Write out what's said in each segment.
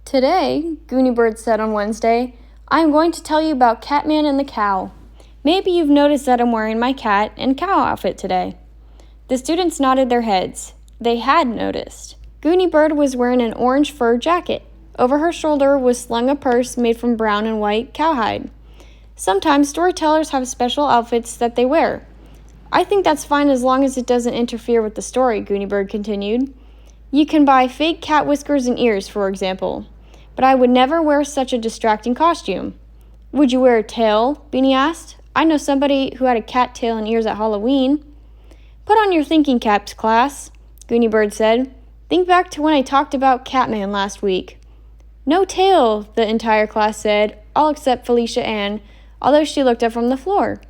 Today, Gooney Bird said on Wednesday, I am going to tell you about Catman and the cow. Maybe you've noticed that I'm wearing my cat and cow outfit today. The students nodded their heads. They had noticed. Gooney Bird was wearing an orange fur jacket. Over her shoulder was slung a purse made from brown and white cowhide. Sometimes storytellers have special outfits that they wear. I think that's fine as long as it doesn't interfere with the story, Gooney Bird continued. You can buy fake cat whiskers and ears, for example. But I would never wear such a distracting costume. Would you wear a tail? Beanie asked. I know somebody who had a cat tail and ears at Halloween. Put on your thinking caps, class, Gooney Bird said. Think back to when I talked about Catman last week. No tail, the entire class said, all except Felicia Ann, although she looked up from the floor.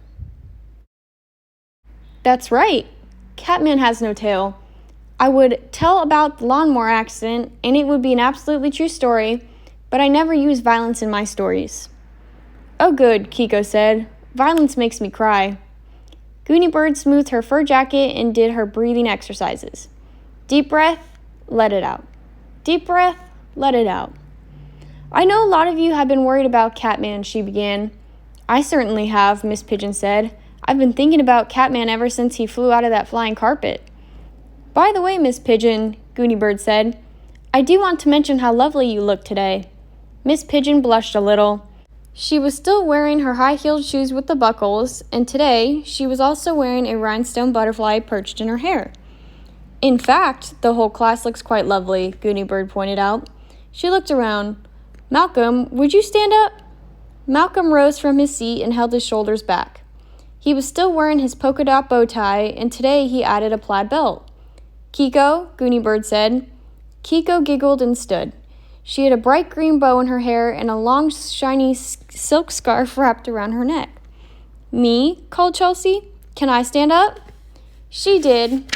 That's right. Catman has no tail. I would tell about the lawnmower accident, and it would be an absolutely true story, but I never use violence in my stories. Oh good, Kiko said. Violence makes me cry. Gooney Bird smoothed her fur jacket and did her breathing exercises. Deep breath, let it out. Deep breath, let it out. I know a lot of you have been worried about Catman, she began. I certainly have, Miss Pigeon said. I've been thinking about Catman ever since he flew out of that flying carpet. By the way, Miss Pigeon, Gooney Bird said, I do want to mention how lovely you look today. Miss Pigeon blushed a little. She was still wearing her high-heeled shoes with the buckles, and today she was also wearing a rhinestone butterfly perched in her hair. In fact, the whole class looks quite lovely, Gooney Bird pointed out. She looked around. Malcolm, would you stand up? Malcolm rose from his seat and held his shoulders back. He was still wearing his polka dot bow tie, and today he added a plaid belt. Kiko, Gooney Bird said. Kiko giggled and stood. She had a bright green bow in her hair and a long, shiny silk scarf wrapped around her neck. Me? Called Chelsea. Can I stand up? She did,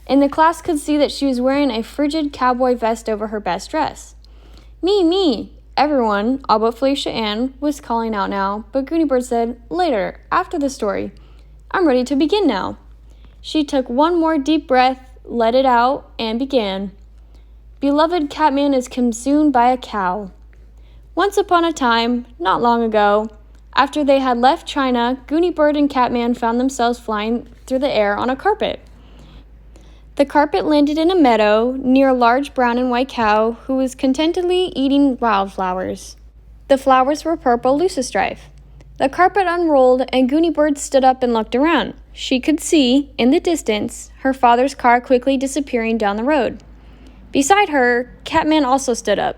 and the class could see that she was wearing a frigid cowboy vest over her best dress. Me. Everyone, all but Felicia Ann, was calling out now, but Gooney Bird said, later, after the story. I'm ready to begin now. She took one more deep breath, let it out, and began. Beloved Catman is consumed by a cow. Once upon a time, not long ago, after they had left China, Gooney Bird and Catman found themselves flying through the air on a carpet. The carpet landed in a meadow near a large brown and white cow who was contentedly eating wildflowers. The flowers were purple leucostrife. The carpet unrolled and Gooney Bird stood up and looked around. She could see, in the distance, her father's car quickly disappearing down the road. Beside her, Catman also stood up.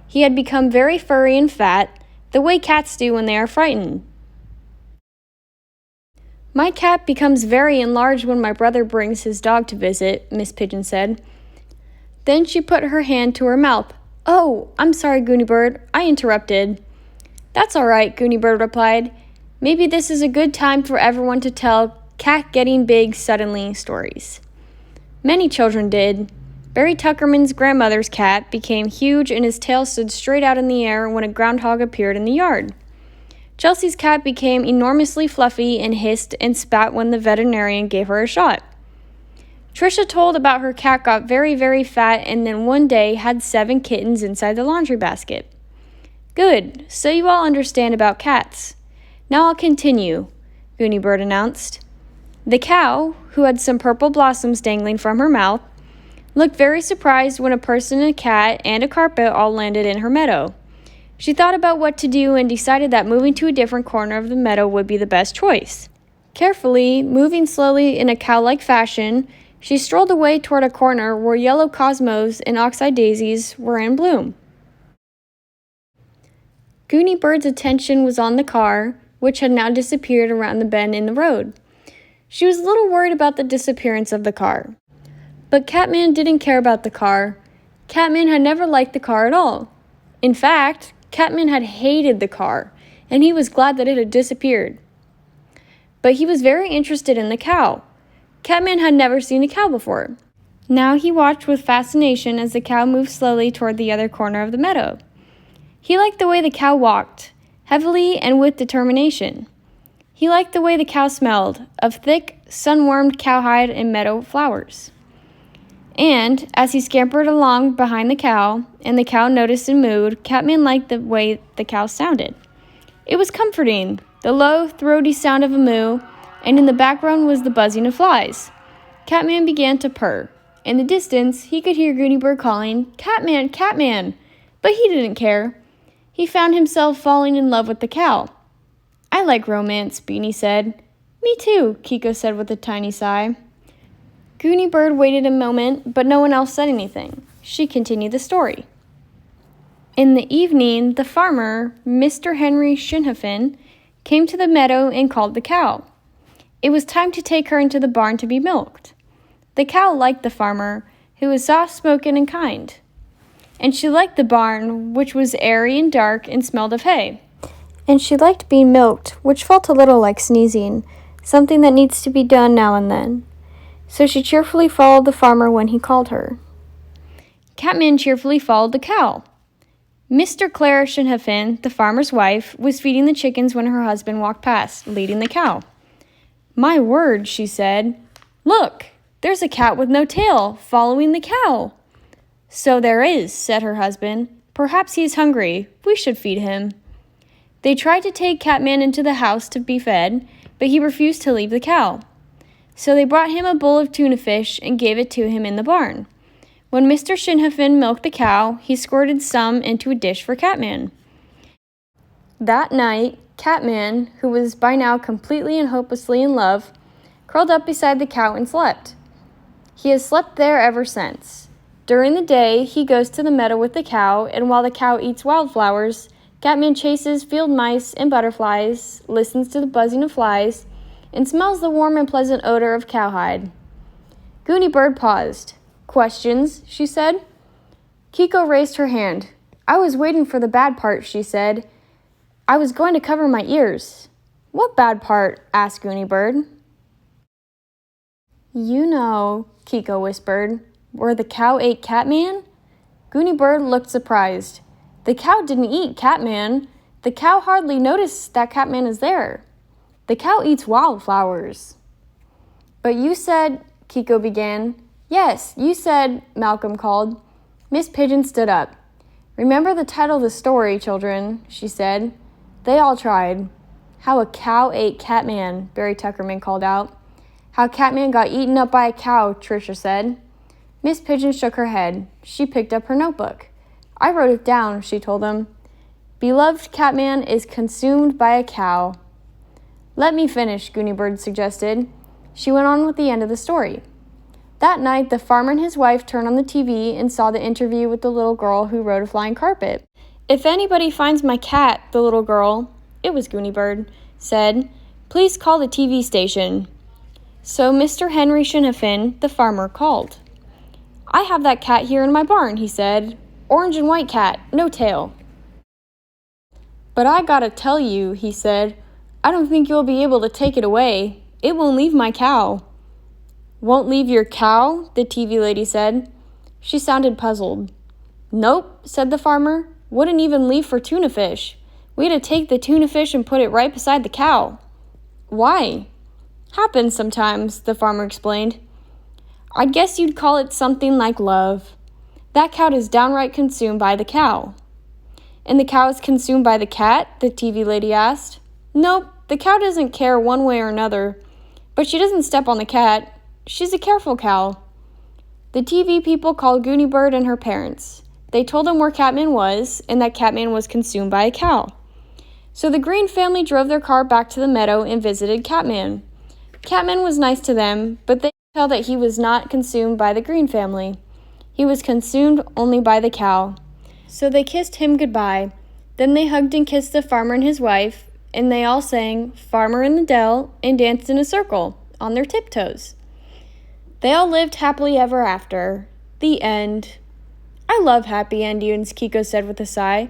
He had become very furry and fat, the way cats do when they are frightened. My cat becomes very enlarged when my brother brings his dog to visit, Miss Pigeon said. Then she put her hand to her mouth. Oh, I'm sorry, Gooney Bird. I interrupted. That's all right, Gooney Bird replied. Maybe this is a good time for everyone to tell cat getting big suddenly stories. Many children did. Barry Tuckerman's grandmother's cat became huge and his tail stood straight out in the air when a groundhog appeared in the yard. Chelsea's cat became enormously fluffy and hissed and spat when the veterinarian gave her a shot. Trisha told about her cat got very, very fat and then one day had 7 kittens inside the laundry basket. Good, so you all understand about cats. Now I'll continue, Gooney Bird announced. The cow, who had some purple blossoms dangling from her mouth, looked very surprised when a person, a cat, and a carpet all landed in her meadow. She thought about what to do and decided that moving to a different corner of the meadow would be the best choice. Carefully, moving slowly in a cow-like fashion, she strolled away toward a corner where yellow cosmos and oxeye daisies were in bloom. Gooney Bird's attention was on the car, which had now disappeared around the bend in the road. She was a little worried about the disappearance of the car. But Catman didn't care about the car. Catman had never liked the car at all. In fact, Catman had hated the car, and he was glad that it had disappeared. But he was very interested in the cow. Catman had never seen a cow before. Now he watched with fascination as the cow moved slowly toward the other corner of the meadow. He liked the way the cow walked, heavily and with determination. He liked the way the cow smelled, of thick, sun-warmed cowhide and meadow flowers. And as he scampered along behind the cow, and the cow noticed and mooed, Catman liked the way the cow sounded. It was comforting, the low, throaty sound of a moo, and in the background was the buzzing of flies. Catman began to purr. In the distance, he could hear Gooney Bird calling, "Catman, Catman!" But he didn't care. He found himself falling in love with the cow. "I like romance," Beanie said. "Me too," Kiko said with a tiny sigh. Gooney Bird waited a moment, but no one else said anything. She continued the story. In the evening, the farmer, Mr. Henry Shinhefin, came to the meadow and called the cow. It was time to take her into the barn to be milked. The cow liked the farmer, who was soft-spoken and kind. And she liked the barn, which was airy and dark and smelled of hay. And she liked being milked, which felt a little like sneezing, something that needs to be done now and then. So she cheerfully followed the farmer when he called her. Catman cheerfully followed the cow. Mr. Clara Shinhefin, the farmer's wife, was feeding the chickens when her husband walked past, leading the cow. "My word," she said. "Look, there's a cat with no tail, following the cow." "So there is," said her husband. "Perhaps he's hungry. We should feed him." They tried to take Catman into the house to be fed, but he refused to leave the cow. So they brought him a bowl of tuna fish and gave it to him in the barn. When Mr. Shinhefin milked the cow, he squirted some into a dish for Catman. That night, Catman, who was by now completely and hopelessly in love, curled up beside the cow and slept. He has slept there ever since. During the day, he goes to the meadow with the cow, and while the cow eats wildflowers, Catman chases field mice and butterflies, listens to the buzzing of flies, and smells the warm and pleasant odor of cowhide. Gooney Bird paused. "Questions?" she said. Kiko raised her hand. "I was waiting for the bad part," she said. "I was going to cover my ears." "What bad part?" asked Gooney Bird. "You know," Kiko whispered, "where the cow ate Catman?" Gooney Bird looked surprised. "The cow didn't eat Catman. The cow hardly noticed that Catman is there. The cow eats wildflowers." "But you said," Kiko began. "Yes, you said," Malcolm called. Miss Pigeon stood up. "Remember the title of the story, children," she said. They all tried. "How a Cow Ate Catman," Barry Tuckerman called out. "How Catman Got Eaten Up by a Cow," Tricia said. Miss Pigeon shook her head. She picked up her notebook. "I wrote it down," she told them. "Beloved Catman is consumed by a cow." "Let me finish," Gooney Bird suggested. She went on with the end of the story. That night, the farmer and his wife turned on the TV and saw the interview with the little girl who rode a flying carpet. "If anybody finds my cat," the little girl, it was Gooney Bird, said, "please call the TV station." So Mr. Henry Shinhefin, the farmer, called. "I have that cat here in my barn," he said. "Orange and white cat, no tail." "But I gotta tell you," he said, "I don't think you'll be able to take it away. It won't leave my cow." "Won't leave your cow?" the TV lady said. She sounded puzzled. "Nope," said the farmer. "Wouldn't even leave for tuna fish. We had to take the tuna fish and put it right beside the cow." "Why?" "Happens sometimes," the farmer explained. "I guess you'd call it something like love. That cat is downright consumed by the cow." "And the cow is consumed by the cat?" the TV lady asked. "Nope, the cow doesn't care one way or another. But she doesn't step on the cat. She's a careful cow." The TV people called Gooney Bird and her parents. They told them where Catman was, and that Catman was consumed by a cow. So the Greene family drove their car back to the meadow and visited Catman. Catman was nice to them, but they could tell that he was not consumed by the Greene family. He was consumed only by the cow. So they kissed him goodbye. Then they hugged and kissed the farmer and his wife, and they all sang "Farmer in the Dell" and danced in a circle on their tiptoes. They all lived happily ever after. The end. "I love happy endings," Kiko said with a sigh.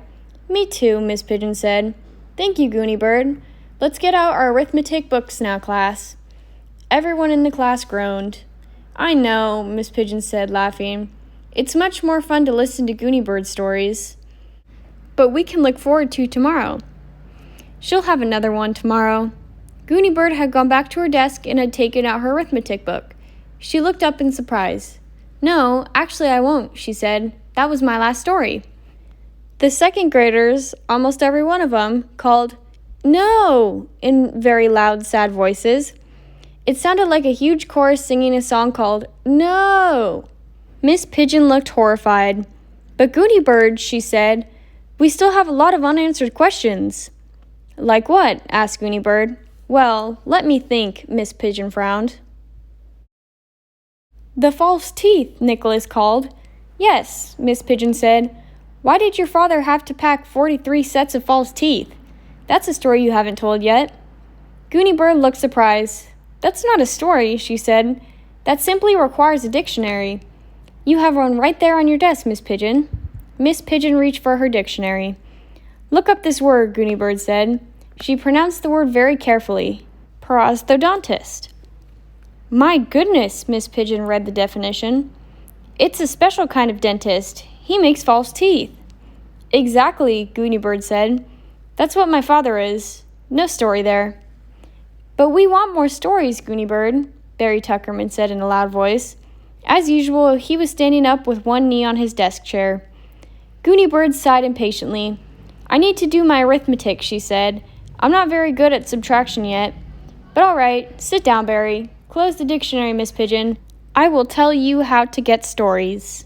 "Me too," Miss Pigeon said. "Thank you, Gooney Bird. Let's get out our arithmetic books now, class." Everyone in the class groaned. "I know," Miss Pigeon said, laughing. "It's much more fun to listen to Gooney Bird stories. But we can look forward to tomorrow." She'll have another one tomorrow. Gooney Bird had gone back to her desk and had taken out her arithmetic book. She looked up in surprise. No, actually I won't, she said. That was my last story. The second graders, almost every one of them, called, "No!" in very loud, sad voices. It sounded like a huge chorus singing a song called "No!" Miss Pigeon looked horrified. "But Gooney Bird," she said, "we still have a lot of unanswered questions." "Like what?" asked Gooney Bird. "Well, let me think," Miss Pigeon frowned. "The false teeth," Nicholas called. "Yes," Miss Pigeon said. "Why did your father have to pack 43 sets of false teeth? That's a story you haven't told yet." Gooney Bird looked surprised. "That's not a story," she said. "That simply requires a dictionary. You have one right there on your desk, Miss Pigeon." Miss Pigeon reached for her dictionary. "Look up this word," Gooney Bird said. She pronounced the word very carefully. "Prosthodontist." "My goodness," Miss Pigeon read the definition. "It's a special kind of dentist. He makes false teeth." "Exactly," Gooney Bird said. "That's what my father is. No story there." "But we want more stories, Gooney Bird," Barry Tuckerman said in a loud voice. As usual, he was standing up with one knee on his desk chair. Gooney Bird sighed impatiently. "I need to do my arithmetic," she said. "I'm not very good at subtraction yet. But all right, sit down, Barry. Close the dictionary, Miss Pigeon. I will tell you how to get stories."